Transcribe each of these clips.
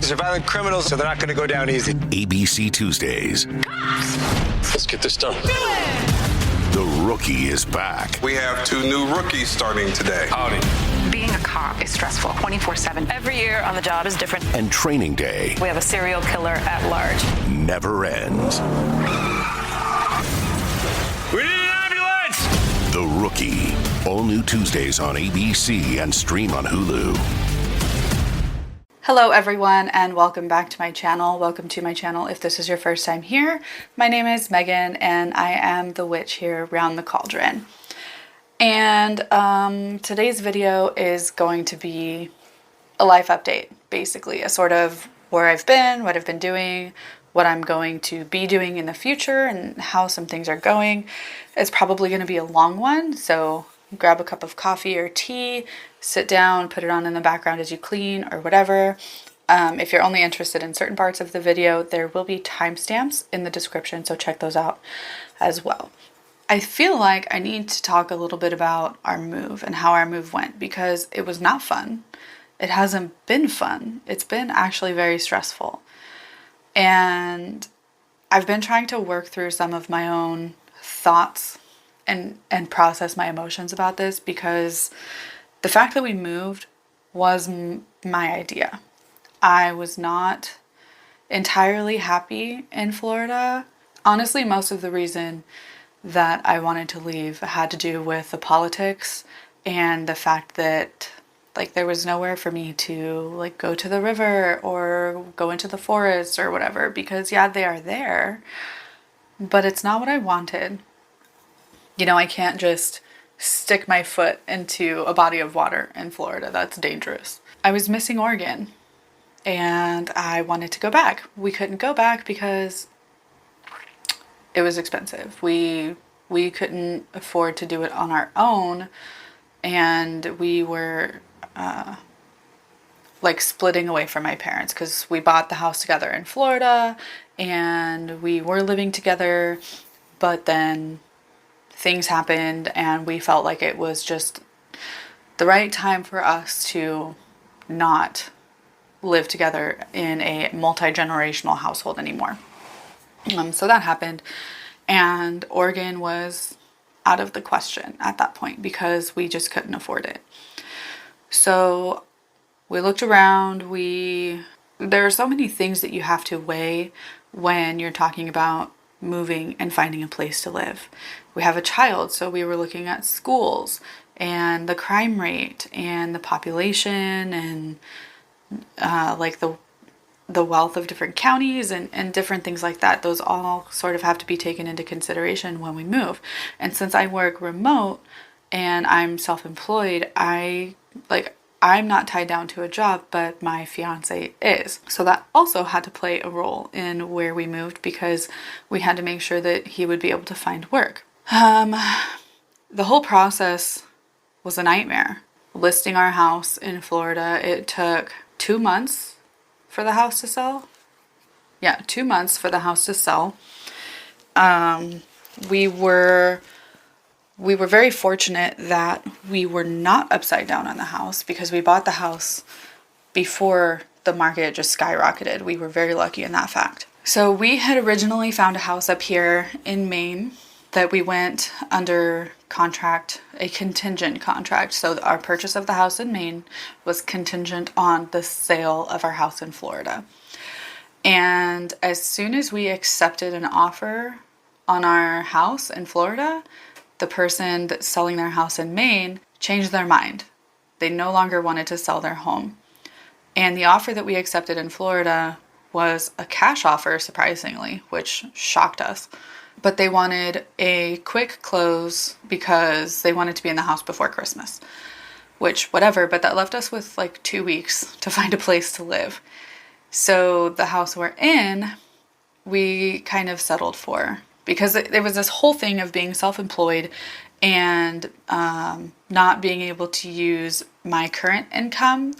These are violent criminals, so they're not going to go down easy. ABC Tuesdays. Let's get this done. The Rookie is back. We have 2 new rookies starting today. Howdy. Being a cop is stressful 24/7. Every year on the job is different. And Training Day We have a serial killer at large. never ends. We need an ambulance! The Rookie. All new Tuesdays on ABC and stream on Hulu. Hello everyone and welcome back to my channel. Welcome to my channel if this is your first time here. My name is Megan and I am the witch here around the cauldron. And today's video is going to be a life update, basically. A sort of where I've been, what I've been doing, what I'm going to be doing in the future, and how some things are going. It's probably going to be a long one, so grab a cup of coffee or tea, sit down, put it on in the background as you clean or whatever. If you're only interested in certain parts of the video, there will be timestamps in the description, so check those out as well. I feel like I need to talk a little bit about our move and how our move went, because it was not fun. It hasn't been fun. It's been actually very stressful. And I've been trying to work through some of my own thoughts and process my emotions about this, because the fact that we moved was my idea. I was not entirely happy in Florida. Honestly, most of the reason that I wanted to leave had to do with the politics and the fact that there was nowhere for me to go to the river or go into the forest or whatever, because yeah, they are there, but it's not what I wanted. You know, I can't just stick my foot into a body of water in Florida. That's dangerous. I was missing Oregon and I wanted to go back. We couldn't go back because it was expensive. We couldn't afford to do it on our own, and we were splitting away from my parents, because we bought the house together in Florida and we were living together, but then things happened and we felt like it was just the right time for us to not live together in a multi-generational household anymore. So that happened, and Oregon was out of the question at that point because we just couldn't afford it. So we looked around. There are so many things that you have to weigh when you're talking about moving and finding a place to live. We have a child, so we were looking at schools and the crime rate and the population and the wealth of different counties and different things like that. Those all sort of have to be taken into consideration when we move. And since I work remote and I'm self-employed, I'm not tied down to a job, but my fiance is. So that also had to play a role in where we moved, because we had to make sure that he would be able to find work. The whole process was a nightmare. Listing our house in Florida, it took 2 months for the house to sell. Yeah, 2 months for the house to sell. We were very fortunate that we were not upside down on the house, because we bought the house before the market just skyrocketed. We were very lucky in that fact. So we had originally found a house up here in Maine that we went under contract, a contingent contract. So our purchase of the house in Maine was contingent on the sale of our house in Florida. And as soon as we accepted an offer on our house in Florida, the person that's selling their house in Maine changed their mind. They no longer wanted to sell their home. And the offer that we accepted in Florida was a cash offer, surprisingly, which shocked us. But they wanted a quick close because they wanted to be in the house before Christmas, which whatever, but that left us with 2 weeks to find a place to live. So the house we're in, we kind of settled for, because there was this whole thing of being self-employed and not being able to use my current income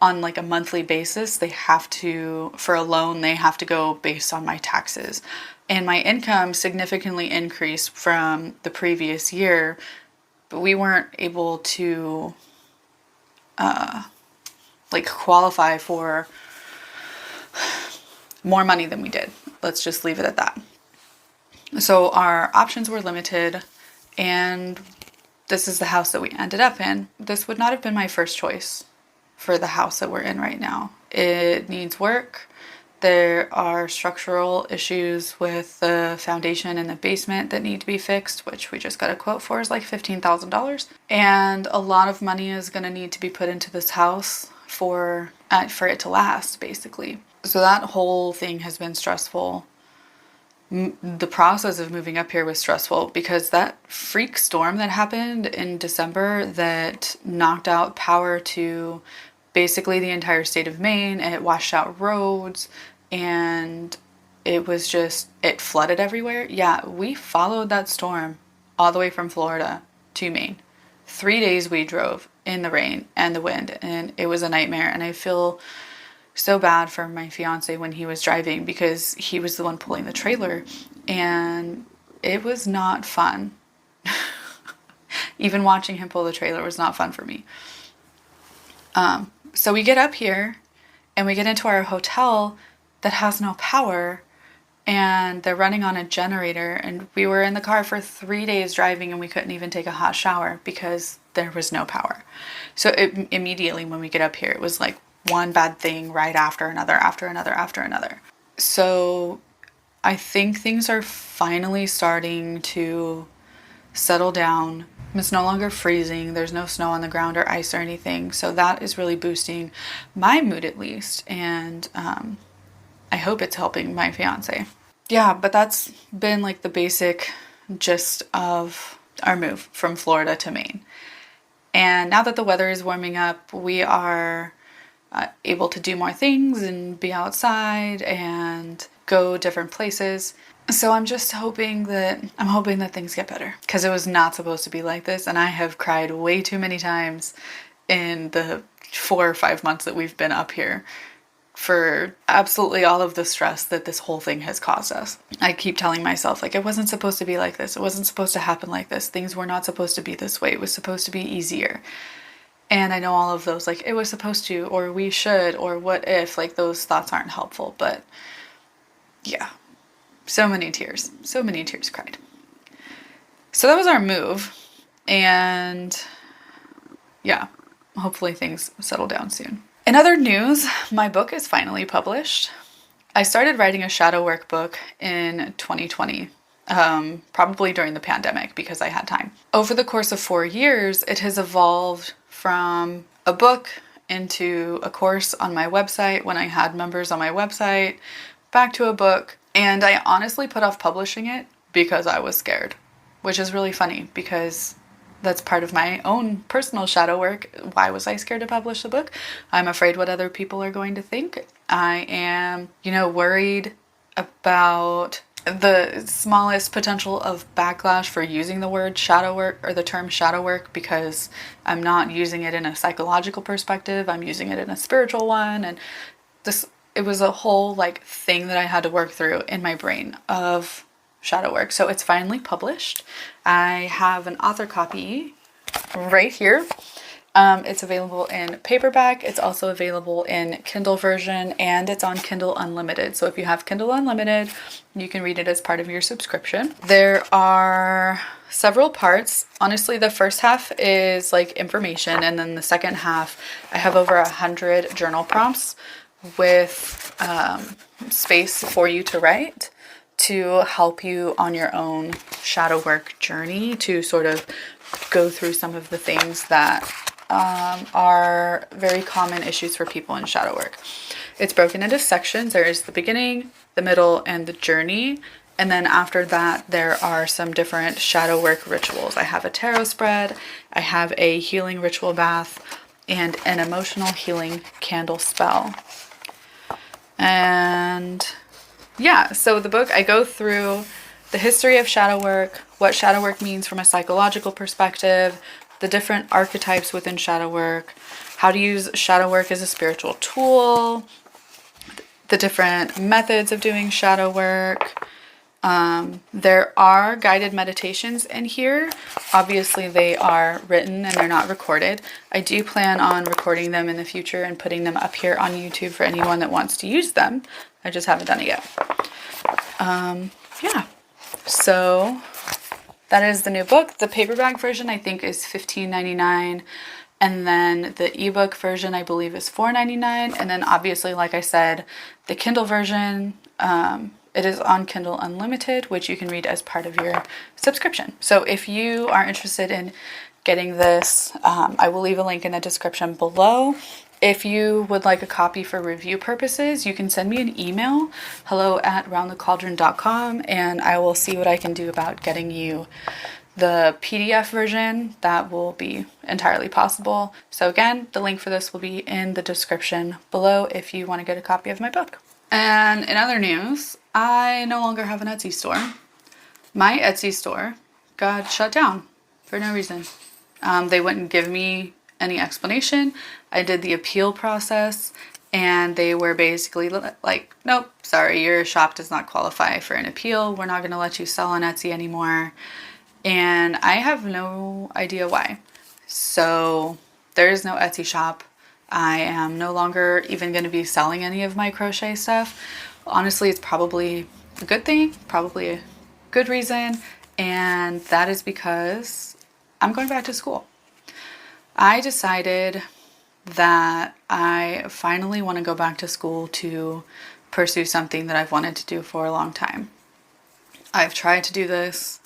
on a monthly basis. They have to, for a loan, they have to go based on my taxes. And my income significantly increased from the previous year, but we weren't able to qualify for more money than we did. Let's just leave it at that. So our options were limited, and this is the house that we ended up in. This would not have been my first choice for the house that we're in right now. It needs work. There are structural issues with the foundation in the basement that need to be fixed, which we just got a quote for is like $15,000. And a lot of money is going to need to be put into this house for it to last, basically. So that whole thing has been stressful. The process of moving up here was stressful because that freak storm that happened in December that knocked out power to basically the entire state of Maine, and it washed out roads, and it flooded everywhere. Yeah, we followed that storm all the way from Florida to Maine. 3 days we drove in the rain and the wind, and it was a nightmare. And I feel so bad for my fiance when he was driving because he was the one pulling the trailer, and it was not fun. Even watching him pull the trailer was not fun for me. So we get up here and we get into our hotel that has no power, and they're running on a generator, and we were in the car for 3 days driving, and we couldn't even take a hot shower because there was no power. So immediately when we get up here, it was like one bad thing right after another, after another, after another. So I think things are finally starting to settle down. It's no longer freezing. There's no snow on the ground or ice or anything. So that is really boosting my mood, at least. And I hope it's helping my fiance. Yeah, but that's been like the basic gist of our move from Florida to Maine. And now that the weather is warming up, we are able to do more things and be outside and go different places. So I'm hoping that things get better, because it was not supposed to be like this, and I have cried way too many times in the 4 or 5 months that we've been up here for absolutely all of the stress that this whole thing has caused us. I keep telling myself, like, it wasn't supposed to be like this. It wasn't supposed to happen like this. Things were not supposed to be this way. It was supposed to be easier. And I know all of those, like, it was supposed to, or we should, or what if, like, those thoughts aren't helpful. But yeah, so many tears cried. So that was our move. And yeah, hopefully things settle down soon. In other news, my book is finally published. I started writing a shadow work book in 2020, probably during the pandemic because I had time. Over the course of 4 years, it has evolved from a book into a course on my website when I had members on my website, back to a book, and I honestly put off publishing it because I was scared, which is really funny because that's part of my own personal shadow work. Why was I scared to publish the book? I'm afraid what other people are going to think. I am, worried about the smallest potential of backlash for using the word shadow work or the term shadow work, because I'm not using it in a psychological perspective. I'm using it in a spiritual one. And it was a whole thing that I had to work through in my brain of shadow work. So it's finally published. I have an author copy right here. It's available in paperback. It's also available in Kindle version, and it's on Kindle Unlimited. So if you have Kindle Unlimited, you can read it as part of your subscription. There are several parts. Honestly, the first half is information, and then the second half, I have over 100 journal prompts with space for you to write to help you on your own shadow work journey, to sort of go through some of the things that are very common issues for people in shadow work. It's broken into sections. There's the beginning, the middle, and the journey. And then after that, there are some different shadow work rituals. I have a tarot spread, I have a healing ritual bath, and an emotional healing candle spell. And yeah, so the book, I go through the history of shadow work, what shadow work means from a psychological perspective, the different archetypes within shadow work, how to use shadow work as a spiritual tool, the different methods of doing shadow work, There are guided meditations in here. Obviously, they are written and they're not recorded. I do plan on recording them in the future and putting them up here on YouTube for anyone that wants to use them. I just haven't done it yet. Yeah. So that is the new book. The paperback version I think is $15.99. And then the ebook version I believe is $4.99. And then obviously, like I said, the Kindle version, it is on Kindle Unlimited, which you can read as part of your subscription. So if you are interested in getting this, I will leave a link in the description below. If you would like a copy for review purposes, you can send me an email, hello@roundthecauldron.com, and I will see what I can do about getting you the PDF version. That will be entirely possible. So again, the link for this will be in the description below if you want to get a copy of my book. And in other news, I no longer have an Etsy store. My Etsy store got shut down for no reason. They wouldn't give me any explanation. I did the appeal process and they were basically like, nope, sorry, your shop does not qualify for an appeal. We're not going to let you sell on Etsy anymore. And I have no idea why. So there is no Etsy shop. I am no longer even going to be selling any of my crochet stuff. Honestly, it's probably a good thing, probably a good reason, and that is because I'm going back to school. I decided that I finally want to go back to school to pursue something that I've wanted to do for a long time. I've tried to do this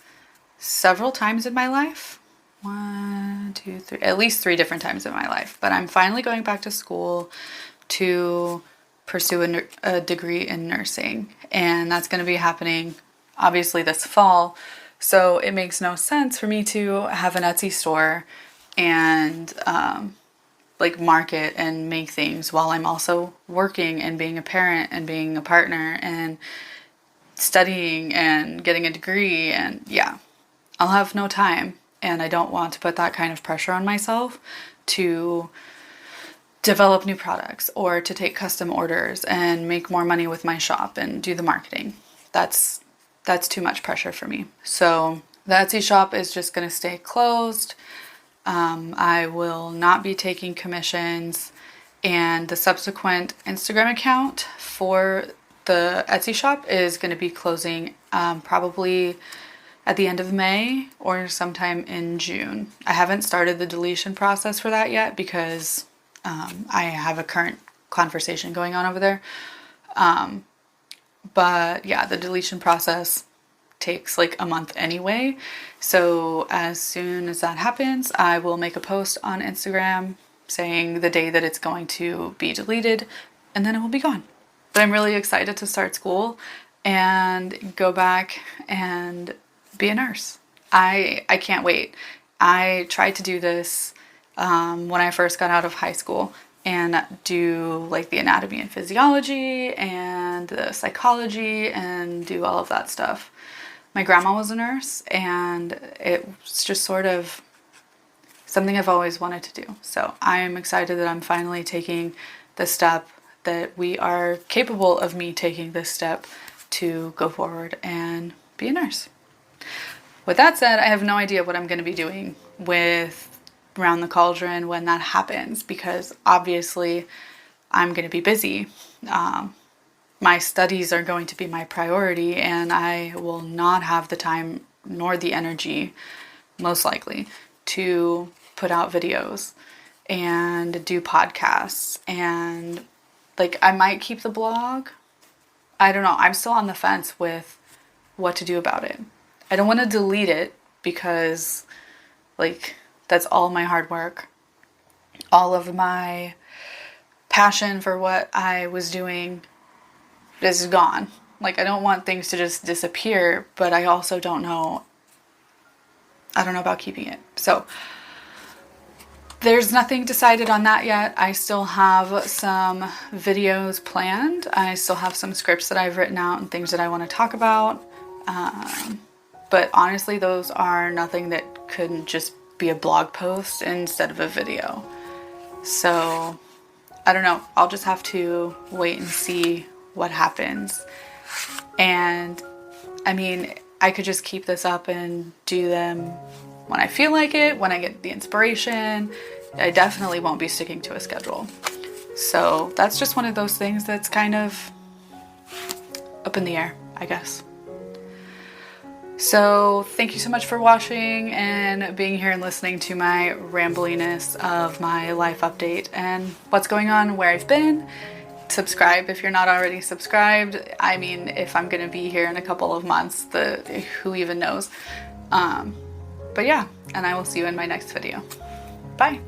several times in my life. 1, 2, 3, at least 3 different times in my life. But I'm finally going back to school to pursue a degree in nursing. And that's going to be happening obviously this fall. So it makes no sense for me to have an Etsy store and like market and make things while I'm also working and being a parent and being a partner and studying and getting a degree. And yeah, I'll have no time. And I don't want to put that kind of pressure on myself to develop new products or to take custom orders and make more money with my shop and do the marketing. That's too much pressure for me. So the Etsy shop is just going to stay closed. I will not be taking commissions, and the subsequent Instagram account for the Etsy shop is going to be closing probably at the end of May or sometime in June. I haven't started the deletion process for that yet because I have a current conversation going on over there. But yeah, the deletion process takes like a month anyway. So as soon as that happens, I will make a post on Instagram saying the day that it's going to be deleted, and then it will be gone. But I'm really excited to start school and go back and be a nurse. I can't wait. I tried to do this when I first got out of high school and do like the anatomy and physiology and the psychology and do all of that stuff. My grandma was a nurse and it was just sort of something I've always wanted to do. So I'm excited that I'm finally taking the step, that we are capable of me taking this step to go forward and be a nurse. With that said, I have no idea what I'm going to be doing with Round the Cauldron when that happens, because obviously I'm going to be busy. My studies are going to be my priority, and I will not have the time nor the energy, most likely, to put out videos and do podcasts. And like, I might keep the blog. I don't know. I'm still on the fence with what to do about it. I don't want to delete it because, like, that's all my hard work. All of my passion for what I was doing is gone. Like, I don't want things to just disappear, but I also don't know. I don't know about keeping it. So there's nothing decided on that yet. I still have some videos planned. I still have some scripts that I've written out and things that I want to talk about. But honestly, those are nothing that couldn't just be a blog post instead of a video. So I don't know. I'll just have to wait and see what happens. And I mean, I could just keep this up and do them when I feel like it, when I get the inspiration. I definitely won't be sticking to a schedule. So that's just one of those things that's kind of up in the air, I guess. So thank you so much for watching and being here and listening to my rambliness of my life update and what's going on, where I've been. Subscribe if you're not already subscribed. I mean, if I'm gonna be here in a couple of months, who even knows. But yeah, and I will see you in my next video. Bye.